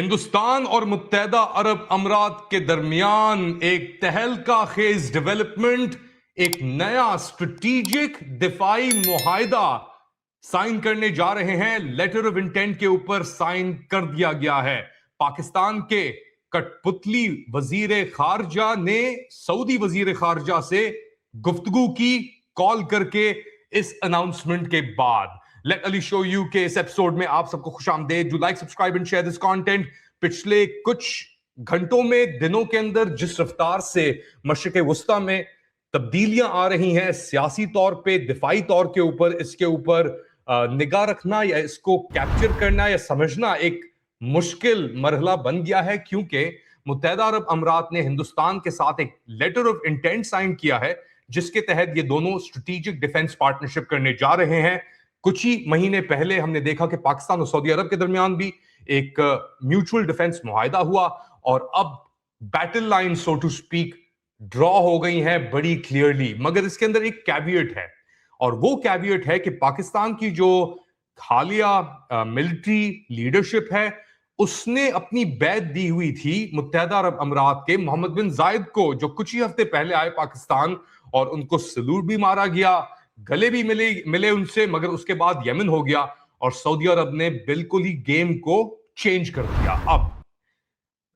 ہندوستان اور متحدہ عرب امارات کے درمیان ایک تہلکہ خیز ڈیولپمنٹ، ایک نیا اسٹریٹجک دفاعی معاہدہ سائن کرنے جا رہے ہیں۔ لیٹر آف انٹینٹ کے اوپر سائن کر دیا گیا ہے۔ پاکستان کے کٹ پتلی وزیر خارجہ نے سعودی وزیر خارجہ سے گفتگو کی کال کر کے اس اناؤنسمنٹ کے بعد۔ Let Ali show you کہ اس ایپیسوڈ میں آپ سب کو خوش آمدید۔ Do like, subscribe and share this content۔ پچھلے کچھ گھنٹوں میں، دنوں کے اندر جس رفتار سے مشرق وسطیٰ میں تبدیلیاں آ رہی ہیں، سیاسی طور پہ، دفاعی طور کے اوپر، اس کے اوپر نگاہ رکھنا یا اس کو کیپچر کرنا یا سمجھنا ایک مشکل مرحلہ بن گیا ہے، کیونکہ متحدہ عرب امارات نے ہندوستان کے ساتھ ایک لیٹر آف انٹینٹ سائن کیا ہے، جس کے تحت یہ دونوں اسٹریٹجک ڈیفنس پارٹنرشپ کرنے جا رہے ہیں۔ کچھ ہی مہینے پہلے ہم نے دیکھا کہ پاکستان اور سعودی عرب کے درمیان بھی ایک میوچول ڈیفنس معاہدہ ہوا، اور اب battle line so to speak draw ہو گئی ہیں بڑی کلیئرلی۔ مگر اس کے اندر ایک کیویٹ ہے، اور وہ کیویٹ ہے کہ پاکستان کی جو حالیہ ملٹری لیڈرشپ ہے، اس نے اپنی بیعت دی ہوئی تھی متحدہ عرب امارات کے محمد بن زائد کو، جو کچھ ہی ہفتے پہلے آئے پاکستان، اور ان کو سلوٹ بھی مارا گیا، گلے بھی ملے ان سے، مگر اس کے بعد یمن ہو گیا، اور سعودی عرب نے بالکل ہی گیم کو چینج کر دیا۔ اب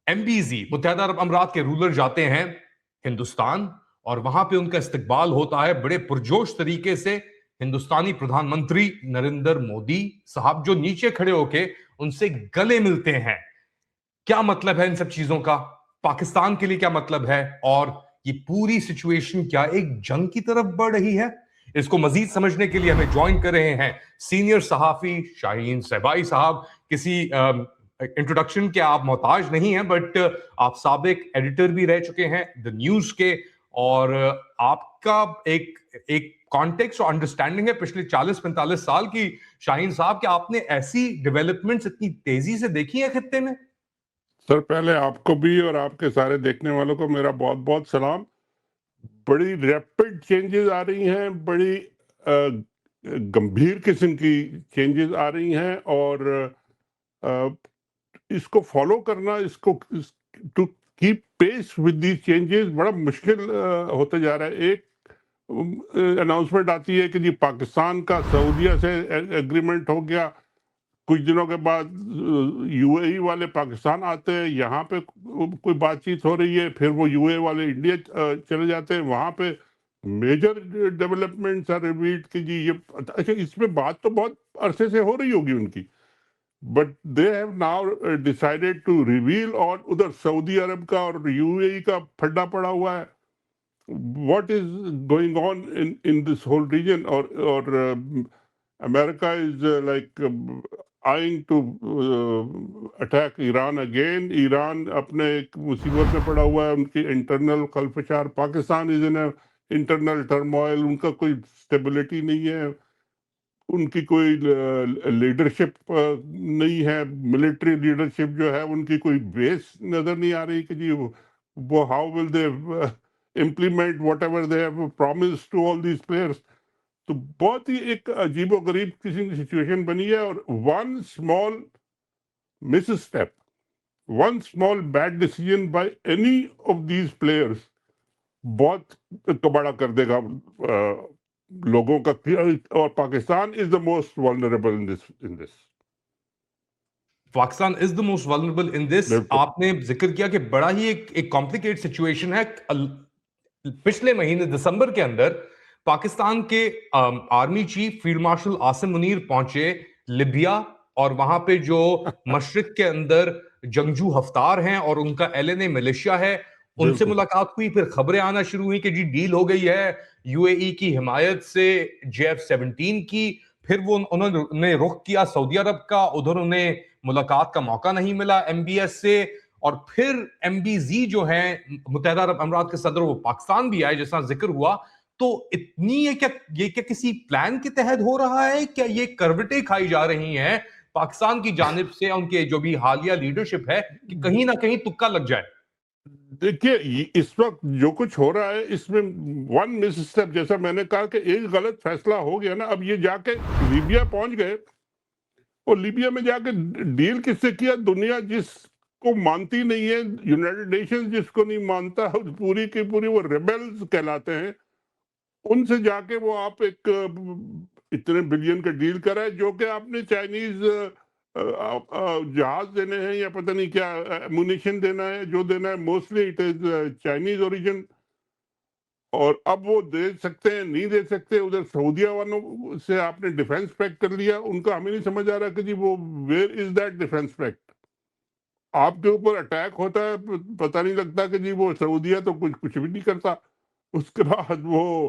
MBZ متحدہ عرب امارات کے رولر جاتے ہیں ہندوستان، اور وہاں پہ ان کا استقبال ہوتا ہے بڑے پرجوش طریقے سے۔ ہندوستانی پردھان منتری نریندر مودی صاحب جو نیچے کھڑے ہو کے ان سے گلے ملتے ہیں۔ کیا مطلب ہے ان سب چیزوں کا؟ پاکستان کے لیے کیا مطلب ہے؟ اور یہ پوری سچویشن کیا ایک جنگ کی طرف بڑھ رہی ہے؟ اس کو مزید سمجھنے کے لیے ہمیں جوائن کر رہے ہیں سینئر صحافی شاہین صہبائی صاحب۔ کسی انٹروڈکشن کے آپ محتاج نہیں ہیں، بٹ آپ سابق ایڈیٹر بھی رہ چکے ہیں دا نیوز کے، اور آپ کا ایک کانٹیکسٹ اور انڈرسٹینڈنگ ہے پچھلے 40-45 سال کی، شاہین صاحب، کہ آپ نے ایسی ڈیولپمنٹس اتنی تیزی سے دیکھی ہیں خطے میں؟ سر، پہلے آپ کو بھی اور آپ کے سارے دیکھنے والوں کو میرا بہت بہت سلام۔ بڑی ریپڈ چینجز آ رہی ہیں، بڑی گمبھیر قسم کی چینجز آ رہی ہیں، اور اس کو فالو کرنا، اس کو to keep pace with the changes بڑا مشکل ہوتے جا رہا ہے۔ ایک اناؤنسمنٹ آتی ہے کہ جی پاکستان کا سعودیہ سے ایگریمنٹ ہو گیا، کچھ دنوں کے بعد UAE والے پاکستان آتے ہیں، یہاں پہ کوئی بات چیت ہو رہی ہے، پھر وہ UAE والے انڈیا چلے جاتے ہیں، وہاں پہ میجر ڈیولپمنٹس آر ریویلڈ کہ جی یہ اچھا، اس میں بات تو بہت عرصے سے ہو رہی ہوگی ان کی، but they have now decided to reveal, اور ادھر سعودی عرب کا اور UAE کا پھڈا پڑا ہوا ہے۔ What is going on in this whole region, اور America is like eyeing to attack Iran again۔ Iran اپنے ایک مصیبت میں پڑا ہوا ہے، ان کی انٹرنل خلفشار۔ پاکستان از ان انٹرنل ٹرموائل، ان کا کوئی اسٹیبلٹی نہیں ہے، ان کی کوئی لیڈرشپ نہیں ہے، ملٹری لیڈرشپ جو ہے ان کی کوئی بیس نظر نہیں آ رہی کہ جی وہ how will they implement whatever they have promised to all these players. تو بہت ہی ایک عجیب و غریب قسم کی سچویشن بنی ہے، اور one small misstep, one small bad decision by any of these players بہت کباڑا کر دے گا لوگوں کا، اور Pakistan is the most vulnerable in this۔ Pakistan is the most vulnerable in this۔ آپ نے ذکر کیا کہ بڑا ہی ایک کمپلیکیٹ سچویشن ہے۔ پچھلے مہینے دسمبر کے اندر پاکستان کے army chief field marshal Asim Munir پہنچے لیبیا، اور وہاں پہ جو مشرق کے اندر جنگجو ہفتار ہیں اور ان کا LNA ملیشیا ہے، ان سے ملاقات ہوئی۔ پھر خبریں آنا شروع ہوئی کہ جی ڈیل ہو گئی ہے UAE کی حمایت سے JF-17 کی۔ پھر وہ انہوں نے رخ کیا سعودی عرب کا، ادھر انہیں ملاقات کا موقع نہیں ملا MBS سے، اور پھر MBZ جو ہیں متحدہ عرب امارات کے صدر، وہ پاکستان بھی آئے جیسا ذکر ہوا۔ تو اتنی یہ کیا کسی پلان کے تحت ہو رہا ہے؟ کیا یہ کروٹیں کھائی جا رہی ہیں پاکستان کی جانب سے، ان کے جو بھی حالیہ لیڈرشپ ہے، کہ کہیں نہ کہیں تکا لگ جائے؟ دیکھیے، اس وقت جو کچھ ہو رہا ہے اس میں ون مس اسٹیپ، جیسا میں نے کہا کہ ایک غلط فیصلہ ہو گیا نا۔ اب یہ جا کے لیبیا پہنچ گئے، اور لیبیا میں جا کے ڈیل کس سے کیا؟ دنیا جس کو مانتی نہیں ہے، یونائٹڈ نیشن جس کو نہیں مانتا، پوری کی پوری وہ ریبلز کہلاتے ہیں، ان سے جا کے وہ آپ ایک اتنے بلین کا ڈیل کرا ہے، جو کہ آپ نے چائنیز جہاز دینے ہیں یا پتہ نہیں کیا امونیشن دینا ہے، جو دینا ہے mostly it is Chinese origin, اور اب وہ دے سکتے ہیں نہیں دے سکتے. ادھر سعودیہ والوں سے آپ نے ڈیفینس پیکٹ کر لیا، ان کا ہمیں نہیں سمجھ آ رہا کہ جی وہ where is that defence packet. آپ کے اوپر اٹیک ہوتا ہے، پتہ نہیں لگتا کہ جی وہ سعودیہ تو کچھ بھی نہیں کرتا. اس کے بعد وہ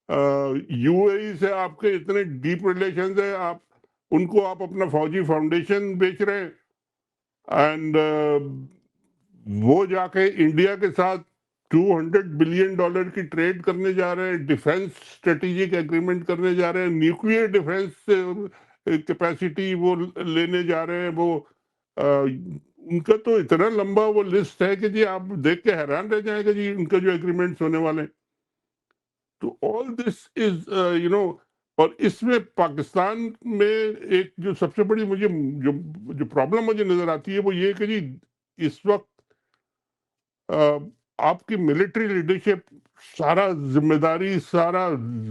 یو اے ای سے آپ کے اتنے ڈیپ ریلیشنز ہیں، آپ ان کو آپ اپنا فوجی فاؤنڈیشن بیچ رہے ہیں، اینڈ وہ جا کے انڈیا کے ساتھ $200 بلین کی ٹریڈ کرنے جا رہے ہیں، ڈیفینس اسٹریٹجک ایگریمنٹ کرنے جا رہے ہیں، نیوکلیئر ڈیفینس کیپیسٹی وہ لینے جا رہے ہیں. وہ ان کا تو اتنا لمبا وہ لسٹ ہے کہ جی آپ دیکھ کے حیران رہ جائیں گے جی ان کے جو ایگریمنٹس ہونے والے ہیں. تو آل دس از اور اس میں پاکستان میں ایک جو سب سے بڑی مجھے جو پرابلم مجھے نظر آتی ہے وہ یہ کہ جی اس وقت آپ کی ملٹری لیڈرشپ سارا ذمہ داری، سارا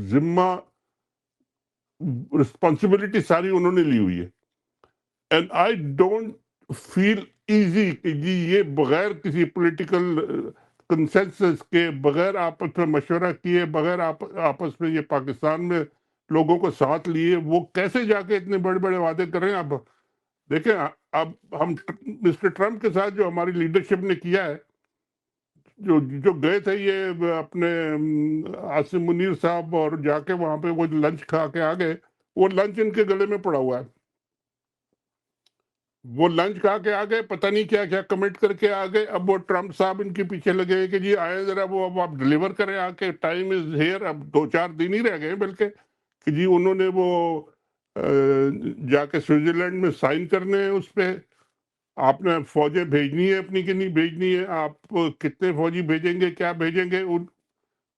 ذمہ رسپانسبلٹی ساری انہوں نے لی ہوئی ہے. And I don't feel easy کہ جی یہ بغیر کسی پولیٹیکل کنسنسس کے، بغیر آپس میں مشورہ کیے، بغیر آپس میں یہ پاکستان میں لوگوں کو ساتھ لیے، وہ کیسے جا کے اتنے بڑے بڑے وعدے کر رہے ہیں. اب دیکھیں، اب ہم مسٹر ٹرمپ کے ساتھ جو ہماری لیڈرشپ نے کیا ہے، جو گئے تھے یہ اپنے عاصم منیر صاحب، اور جا کے وہاں پہ وہ لنچ کھا کے آ گئے، وہ لنچ ان کے گلے میں پڑا ہوا ہے. وہ لنچ کھا کے آ گئے، پتہ نہیں کیا کیا کمنٹ کر کے آ گئے. اب وہ ٹرمپ صاحب ان کے پیچھے لگے کہ جی آئے ذرا وہ اب آپ ڈلیور کریں آ کے، ٹائم از ہیئر. اب 2-4 دن ہی رہ گئے بلکہ، کہ جی انہوں نے وہ جا کے سوئٹزرلینڈ میں سائن کرنے ہیں اس پہ. آپ نے فوجیں بھیجنی ہے اپنی کہ نہیں بھیجنی ہے، آپ کتنے فوجی بھیجیں گے، کیا بھیجیں گے،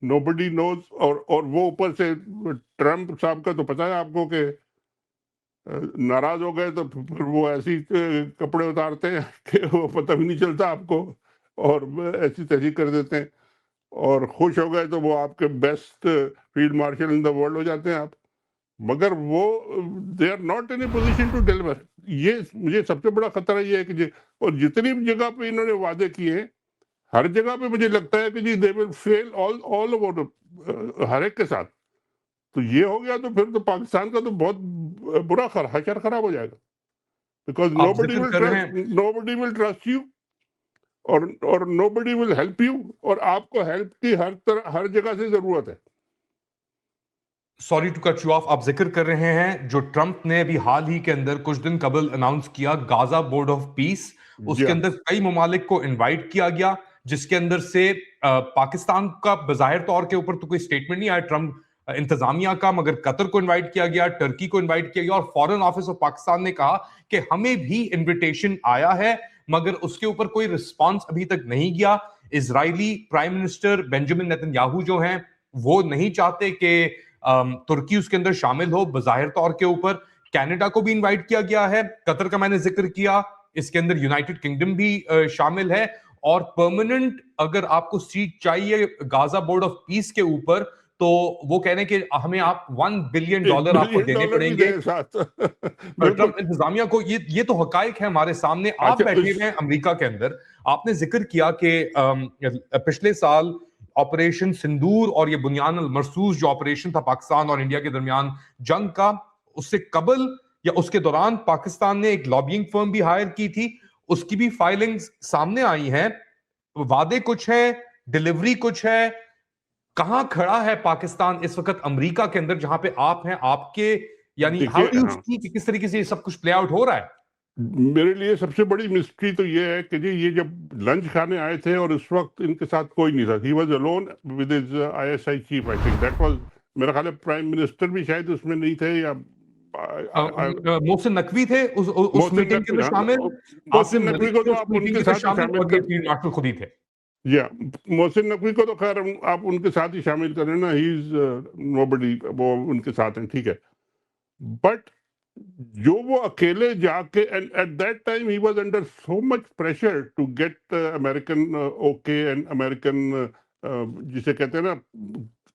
نو بڈی نوز. اور وہ اوپر سے ٹرمپ صاحب کا تو پتہ ہے آپ کو کہ ناراض ہو گئے تو پھر وہ ایسی کپڑے اتارتے ہیں کہ وہ پتہ بھی نہیں چلتا آپ کو، اور ایسی تیسی کر دیتے ہیں. اور خوش ہو گئے تو وہ آپ کے best field marshal in the world ہو جاتے ہیں آپ. مگر وہ they are not in a position to deliver. یہ مجھے سب سے بڑا خطرہ یہ ہے کہ اور جتنی بھی جگہ پہ انہوں نے وعدے کیے ہیں، ہر جگہ پہ مجھے لگتا ہے کہ جی دے ول فیل آل اوور، ہر ایک کے ساتھ. تو یہ ہو گیا تو پھر تو پاکستان کا تو بہت برا حشر خراب ہو جائے گا، بیکاز آپ ذکر کر رہے ہیں نو بڈی ول ٹرسٹ یو، اور نو بڈی ول ہیلپ یو، اور آپ کو ہیلپ کی ہر جگہ سے ضرورت ہے. Sorry to cut you off, آپ ذکر کر رہے ہیں جو ٹرمپ نے ابھی حال ہی کے اندر کچھ دن قبل اناؤنس کیا غازہ بورڈ آف پیس، اس کے اندر کئی ممالک کو انوائٹ کیا گیا، جس کے اندر سے پاکستان کا بظاہر طور کے اوپر تو کوئی سٹیٹمنٹ نہیں آیا ٹرمپ انتظامیہ کا، مگر قطر کو انوائٹ کیا گیا، ٹرکی کو انوائٹ کیا گیا، اور فارن آفس آف پاکستان نے کہا کہ ہمیں بھی انویٹیشن آیا ہے، مگر اس کے اوپر کوئی رسپانس ابھی تک نہیں گیا. Israeli prime minister Benjamin Netanyahu جو ہیں وہ نہیں چاہتے کہ ترکی اس کے اندر شامل ہو بظاہر طور کے اوپر. کینیڈا کو بھی انوائٹ کیا گیا ہے، قطر کا میں نے ذکر کیا، اس کے اندر یونائٹڈ کنگڈم بھی شامل ہے. اور پرماننٹ اگر آپ کو سیٹ چاہیے غازہ بورڈ آف پیس کے اوپر تو وہ کہہ رہے ہیں کہ ہمیں آپ $1 بلین آپ کو دینے پڑیں گے. بالکل. ٹرمپ انتظامیہ کو یہ تو حقائق ہے ہمارے سامنے. آپ اچھا، بیٹھے ہوئے ہیں امریکہ کے اندر، آپ نے ذکر کیا کہ پچھلے سال آپریشن سندور اور یہ بنیان المرصوص جو آپریشن تھا پاکستان اور انڈیا کے درمیان جنگ کا، اس سے قبل یا اس کے دوران پاکستان نے ایک لابینگ فرم بھی ہائر کی تھی، اس کی بھی فائلنگز سامنے آئی ہیں. وعدے کچھ ہیں، ڈیلیوری کچھ ہے. کہاں کھڑا ہے پاکستان اس وقت امریکہ کے اندر جہاں پہ آپ ہیں؟ آپ کے یعنی ہاؤ ڈو یو سی کہ کس طریقے سے یہ سب کچھ پلے آؤٹ ہو رہا ہے؟ میرے لیے سب سے بڑی مسٹری تو یہ ہے کہ جی یہ جب لنچ کھانے آئے تھے اور اس وقت ان کے ساتھ کوئی نہیں تھا، he was alone with his ISI chief. I think that was, میرا خیال ہے پرائم منسٹر بھی شاید اس میں نہیں تھے، یا محسن نقوی تھے اس میٹنگ کے اندر شامل، محسن عاصم نقوی منیر کو تھے تو اس آپ ان میٹنگ کے کے اندر ساتھ ہی شامل، شامل اور یہ فیلڈ مارشل خود ہی تھے. محسن نقوی کو تو خیر آپ ان کے ساتھ ہی شامل کریں نا، ہی از نو بڈی، وہ ان کے ساتھ ہیں، ٹھیک ہے. بٹ جو وہ اکیلے جا کے and at that time he was under so much pressure to get American okay and American جسے کہتے ہیں نا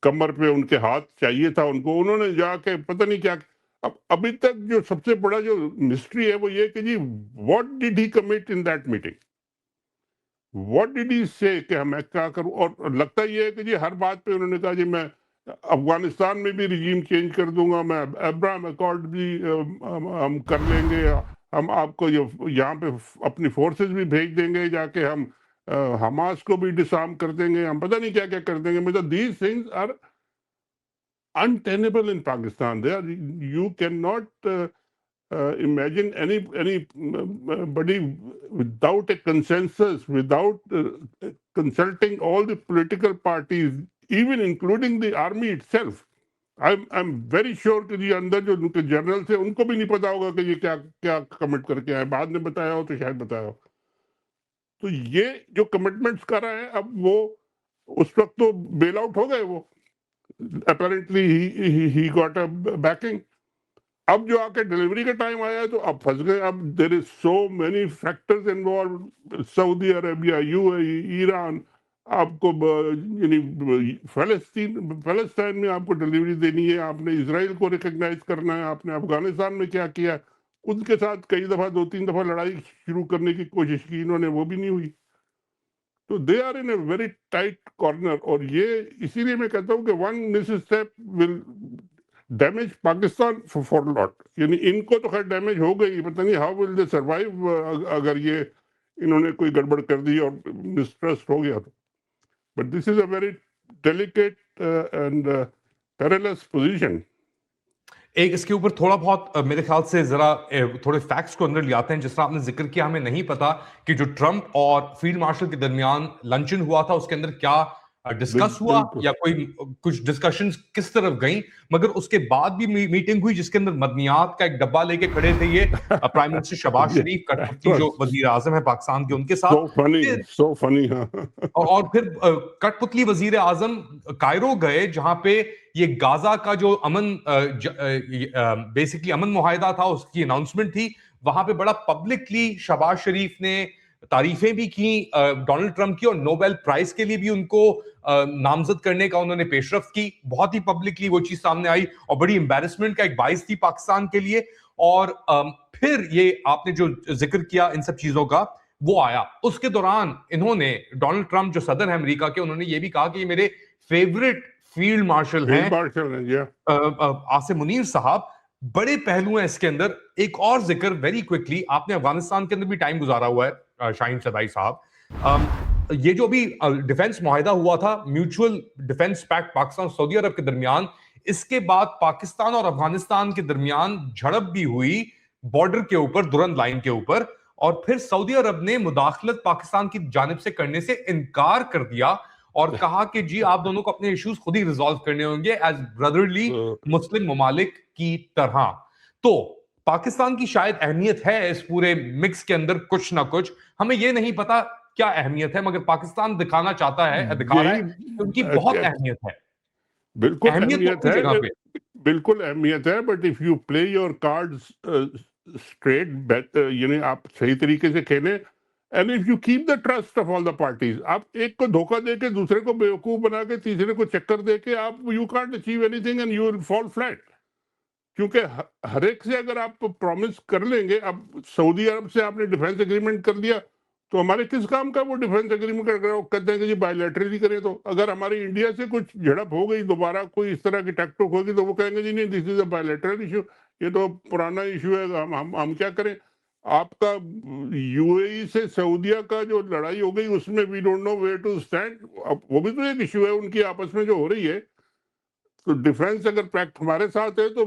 کمر پہ ان کے ہاتھ چاہیے تھا ان کو. انہوں نے جا کے پتہ نہیں کیا. اب ابھی تک جو سب سے بڑا جو مسٹری ہے وہ یہ کہ جی what did he commit in that meeting, what did he say کہ میں کیا کروں. اور لگتا یہ ہے کہ جی ہر بات پہ انہوں نے کہا جی میں افغانستان میں بھی رجیم چینج کر دوں گا, میں ابراہم اکارڈ بھی ہم کر لیں گے, ہم آپ کو یہاں پہ اپنی فورسز بھی بھیج دیں گے جا کے, ہم حماس کو بھی ڈسارم کر دیں گے, ہم پتہ نہیں کیا کیا کر دیں گے. مطلب these things are untenable in Pakistan. You cannot imagine anybody without a consensus, without consulting all the political parties, even including the army itself. I'm very sure کہ یہ اندر جو ان کے جنرل تھے ان کو بھی نہیں پتا ہوگا کہ یہ کیا کیا کمٹ کر کے آئے, بعد میں بتایا ہو تو شاید بتایا ہو. تو یہ جو کمٹمنٹس کر رہے ہیں اب وہ اس وقت تو بیل آؤٹ ہو گئے, وہ apparently he got a backing. اب جو آ کے ڈلیوری کا ٹائم آیا تو اب پھنس گئے. اب دیر از سو مینی فیکٹرز انوالوڈ, سعودی عربیہ, UAE, ایران, آپ کو یعنی فلسطین میں آپ کو ڈلیوری دینی ہے, آپ نے اسرائیل کو ریکگنائز کرنا ہے, آپ نے افغانستان میں کیا کیا, ان کے ساتھ کئی دفعہ 2-3 دفعہ لڑائی شروع کرنے کی کوشش کی انہوں نے, وہ بھی نہیں ہوئی. تو they are in a very tight corner. اور یہ اسی لیے میں کہتا ہوں کہ one misstep will damage Pakistan for lot. یعنی ان کو تو خیر ڈیمیج ہو گئی, پتہ نہیں ہاؤ ول دے سروائیو اگر یہ انہوں نے کوئی گڑبڑ کر دی اور مسٹرسٹ ہو گیا تو. But this is a very delicate and perilous position. ایک اس کے اوپر تھوڑا بہت میرے خیال سے ذرا تھوڑے فیکٹس کو اندر لے آتے ہیں. جس طرح آپ نے ذکر کیا, ہمیں نہیں پتا کہ جو ٹرمپ اور فیلڈ مارشل کے درمیان لنچن ہوا تھا اس کے اندر کیا ڈسکس ہوا یا کوئی کچھ ڈسکشنز کس طرف گئیں, مگر اس کے بعد بھی میٹنگ ہوئی جس کے اندر مدنیات کا ایک ڈبہ لے کے کھڑے تھے یہ پرائم منسٹر شہباز شریف, کٹ پتلی جو وزیر اعظم ہے پاکستان کے, ان کے ساتھ. سو فنی. اور پھر کٹ پتلی وزیر اعظم کائرو گئے جہاں پہ یہ غازہ کا جو امن بیسکلی امن معاہدہ تھا اس کی اناؤنسمنٹ تھی. وہاں پہ بڑا پبلکلی شہباز شریف نے تعریفیں بھی کی ڈونلڈ ٹرمپ کی, اور نوبیل پرائز کے لیے بھی ان کو نامزد کرنے کا انہوں نے پیش رفت کی. بہت ہی پبلکلی وہ چیز سامنے آئی اور بڑی امبیرسمنٹ کا ایک باعث تھی پاکستان کے لیے. اور پھر یہ آپ نے جو ذکر کیا ان سب چیزوں کا وہ آیا. اس کے دوران انہوں نے ڈونلڈ ٹرمپ جو صدر ہے امریکہ کے, انہوں نے یہ بھی کہا کہ یہ میرے فیورٹ فیلڈ مارشل ہیں عاصم منیر صاحب. بڑے پہلو ہیں اس کے اندر. ایک اور ذکر ویری کوئکلی, آپ نے افغانستان کے اندر بھی ٹائم گزارا ہوا ہے شاہین سدائی صاحب. یہ جو بھی ڈیفنس معاہدہ ہوا تھا, میوچول ڈیفنس پیکٹ پاکستان اور سعودی عرب کے درمیان, اس کے بعد پاکستان اور افغانستان کے درمیان جھڑپ بھی ہوئی بارڈر کے اوپر, درند لائن کے اوپر. اور پھر سعودی عرب نے مداخلت پاکستان کی جانب سے کرنے سے انکار کر دیا اور کہا کہ جی آپ دونوں کو اپنے ایشوز خود ہی ریزالو کرنے ہوں گے ایز برادرلی مسلم ممالک کی طرح. تو پاکستان کی شاید اہمیت ہے اس پورے مکس کے اندر کچھ نہ کچھ, ہمیں یہ نہیں پتا کیا اہمیت ہے, مگر پاکستان دکھانا چاہتا ہے, دکھا رہا ہے کہ ان کی بہت اہمیت ہے. بالکل اہمیت اہمیت اپنی جگہ ہے, پہ. بالکل اہمیت ہے. But if you play your cards straight, یعنی آپ صحیح طریقے سے کھیلیں, and if you keep the trust of all the parties. آپ ایک کو دھوکہ دے کے دوسرے کو بیوقوف بنا کے تیسرے کو چکر دے کے آپ you can't achieve any thing and you will fall flat. کیونکہ ہر ایک سے اگر آپ پرومس کر لیں گے, اب سعودی عرب سے آپ نے ڈیفینس ایگریمنٹ کر دیا تو ہمارے کس کام کا وہ ڈیفینس ایگریمنٹ کہتے ہیں کہ جی بائیلیٹرلی کریں. تو اگر ہماری انڈیا سے کچھ جھڑپ ہو گئی, دوبارہ کوئی اس طرح کی ٹیک ٹوک ہوگی, تو وہ کہیں گے جی نہیں دس از اے بائیلیٹرل ایشو, یہ تو پرانا ایشو ہے, ہم کیا کریں. آپ کا یو اے ای سے سعودیہ کا جو لڑائی ہو گئی اس میں we don't know where to stand, وہ بھی تو ایک ایشو ہے ان کی آپس میں جو ہو رہی ہے. تو ڈیفینس اگر پیکٹ ہمارے ساتھ ہے تو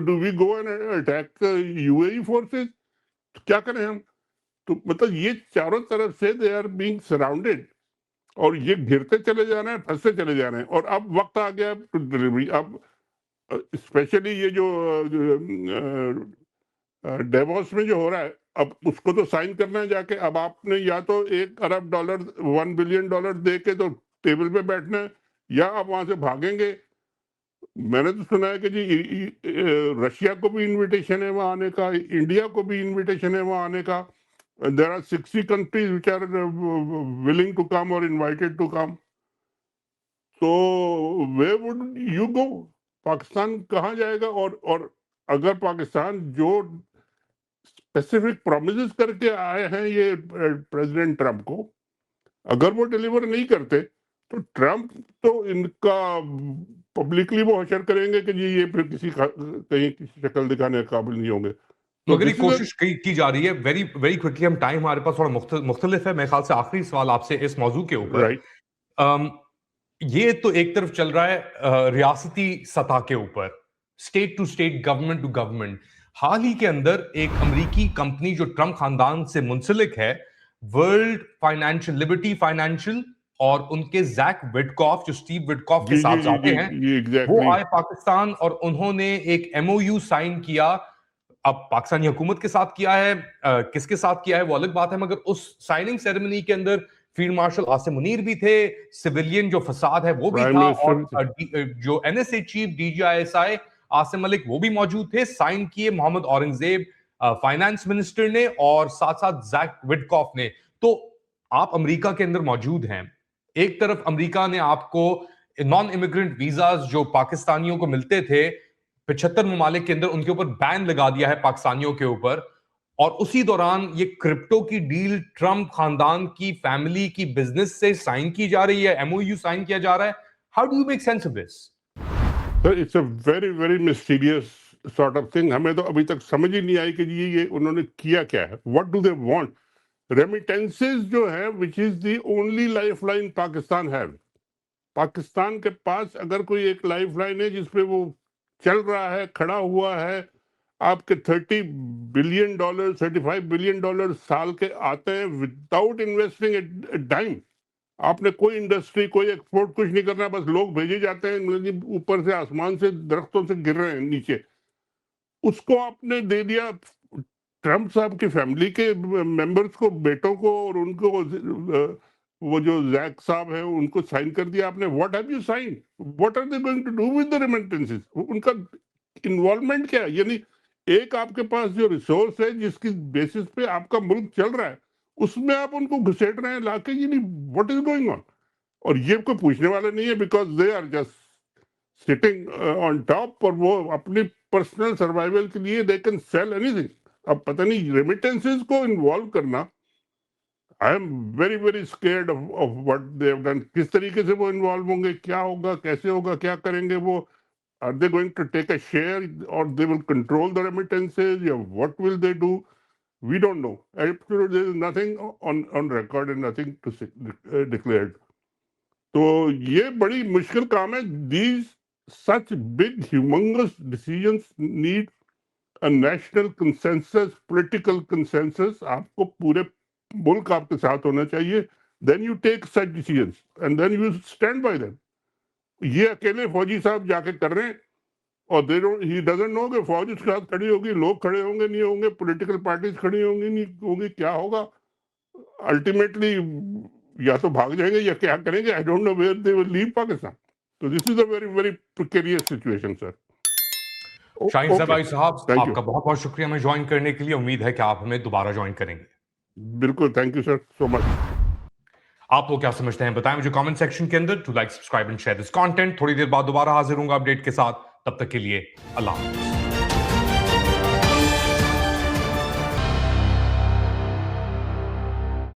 do we go and attack U A E forces, کیا کریں ہم. تو مطلب یہ چاروں طرف سے دے آر بینگ سراؤنڈیڈ, اور یہ گھرتے چلے جا رہے ہیں, پھنستے چلے جا رہے ہیں. اور اب وقت آ گیا ڈلیوری. اب اسپیشلی یہ جو ڈیووس میں جو ہو رہا ہے, اب اس کو تو سائن کرنا ہے جا کے. اب آپ نے یا تو $1 ارب $1 بلین دے کے تو ٹیبل پہ بیٹھنا ہے, یا آپ وہاں سے بھاگیں گے میں نے تو سنا ہے کہ جی رشیا کو بھی انویٹیشن ہے وہاں آنے کا, انڈیا کو بھی انویٹیشن ہے وہاں آنے کا. There are 60 countries which are willing to come or invited to come. So where would you go? Pakistan کہاں جائے گا؟ اور اگر پاکستان جو اسپیسیفک پرومسز کر کے آئے ہیں یہ پریزیڈنٹ ٹرمپ کو, اگر وہ ڈیلیور نہیں کرتے تو ٹرمپ تو ان کا پبلکلی وہ حشر کریں گے کہ جی یہ پھر کہیں کسی شکل دکھانے کے قابل نہیں ہوں گے. مگر یہ کوشش کی جا رہی ہے. ویری ویری کوئکلی, ہم ٹائم ہمارے پاس تھوڑا مختلف ہے. میرے خیال سے آخری سوال آپ سے اس موضوع کے اوپر, یہ تو ایک طرف چل رہا ہے ریاستی سطح کے اوپر, state to state, government to government. حال ہی کے اندر ایک امریکی کمپنی جو ٹرمپ خاندان سے منسلک ہے, ورلڈ فائنینشل, لبرٹی فائنینشل, اور ان کے زیک وڈکاف جو اسٹیو وڈکاف کے ساتھ آتے ہیں, وہ آئے پاکستان اور انہوں نے ایک ایم او یو سائن کیا. اب پاکستانی حکومت کے ساتھ کیا ہے, کس کے ساتھ کیا ہے وہ الگ بات ہے, مگر اس سائننگ سیریمنی کے اندر فیلڈ مارشل عاصم منیر بھی تھے, سویلین جو فساد ہے وہ بھی تھا, اور جو N S A chief D G I S I Asim Malik وہ بھی موجود تھے. سائن کیے محمد اورنگزیب فائنانس منسٹر نے, اور ساتھ ساتھ زیک وڈکاف نے. تو آپ امریکہ کے اندر موجود ہیں, ایک طرف امریکہ نے آپ کو نان امیگرنٹ ویزاز جو پاکستانیوں کو ملتے تھے 75 ممالک کے اندر, ان کے اوپر بین لگا دیا ہے پاکستانیوں کے اوپر, اور اسی دوران یہ کرپٹو کی ڈیل ٹرمپ خاندان کی فیملی کی بزنس سے سائن کی جا رہی ہے, ایم او یو سائن کیا جا رہا ہے. How do you make sense of this? Sir it's a very very mysterious sort of thing. ہمیں تو ابھی تک سمجھ ہی نہیں آئی کہ جی یہ انہوں نے کیا کیا ہے. What do they want? Remittances جو ہے which is the only lifeline Pakistan have. Pakistan کے پاس اگر کوئی ایک لائف لائن ہے جس پہ وہ چل رہا ہے, کھڑا ہوا ہے, آپ کے $30 بلین $35 بلین سال کے آتے ہیں وداؤٹ انویسٹنگ اے ڈائم. آپ نے کوئی انڈسٹری, کوئی ایکسپورٹ, کچھ نہیں کرنا, بس لوگ بھیجے جاتے ہیں اوپر سے, آسمان سے, درختوں سے گر رہے ہیں نیچے. اس کو آپ نے دے دیا ٹرمپ صاحب کی فیملی کے ممبرز کو, بیٹوں کو, اور ان کو وہ جو زیک صاحب ہیں ان کو سائن کر دیا آپ نے. What have you sign? What are they going to do with the remittances? ان کا انوالومنٹ کیا ہے؟ یعنی ایک آپ کے پاس جو ریسورس ہے جس کی بیسس پہ آپ کا ملک چل رہا ہے, اس میں آپ ان کو گھسیٹ رہے ہیں لا کے. یعنی واٹ از گوئنگ آن؟ اور یہ کوئی پوچھنے والا نہیں ہے, because they are just sitting on top, اور وہ اپنی پرسنل سروائیول کے لیے they can sell anything. اب پتہ نہیں ریمیٹنسز کو انوالو کرنا, I am very very scared of what they have done. کس طریقے سے وہ انوالو ہوں گے, کیا ہوگا, کیسے ہوگا, کیا کریں گے وہ؟ Are they going to take a share, or they will control the remittances? Yeah, what will they do? We don't know. Absolutely, there is nothing on record and nothing to say, declared. تو یہ بڑی مشکل کام ہے. These such big humongous decisions need a national consensus, political consensus. آپ کو پورے ملک آپ کے ساتھ ہونا چاہیے. Then you take such decisions and then you stand by them. یہ اکیلے فوجی صاحب جا کے کر رہے ہیں, اور he doesn't know کہ فوج اس کے ساتھ کھڑی ہوگی, لوگ کھڑے ہوں گے نہیں ہوں گے, پولیٹیکل پارٹیز کھڑی ہوں گی نہیں ہوں گی, کیا ہوگا الٹیمیٹلی؟ یا تو بھاگ جائیں گے یا کیا کریں گے. I don't know where they will leave Pakistan. So this is a very very precarious situation, sir. شاہین زبائی صاحب, آپ کا بہت بہت شکریہ ہمیں جوائن کرنے کے لیے. امید ہے کہ آپ ہمیں دوبارہ جوائن کریں گے. بالکل, تھینک یو سر سو مچ. آپ لوگ کیا سمجھتے ہیں بتائیں مجھے کامنٹ سیکشن کے اندر. To like, subscribe and share this content. تھوڑی دیر بعد دوبارہ حاضر ہوں گا اپڈیٹ کے ساتھ. تب تک کے لیے اللہ حافظ.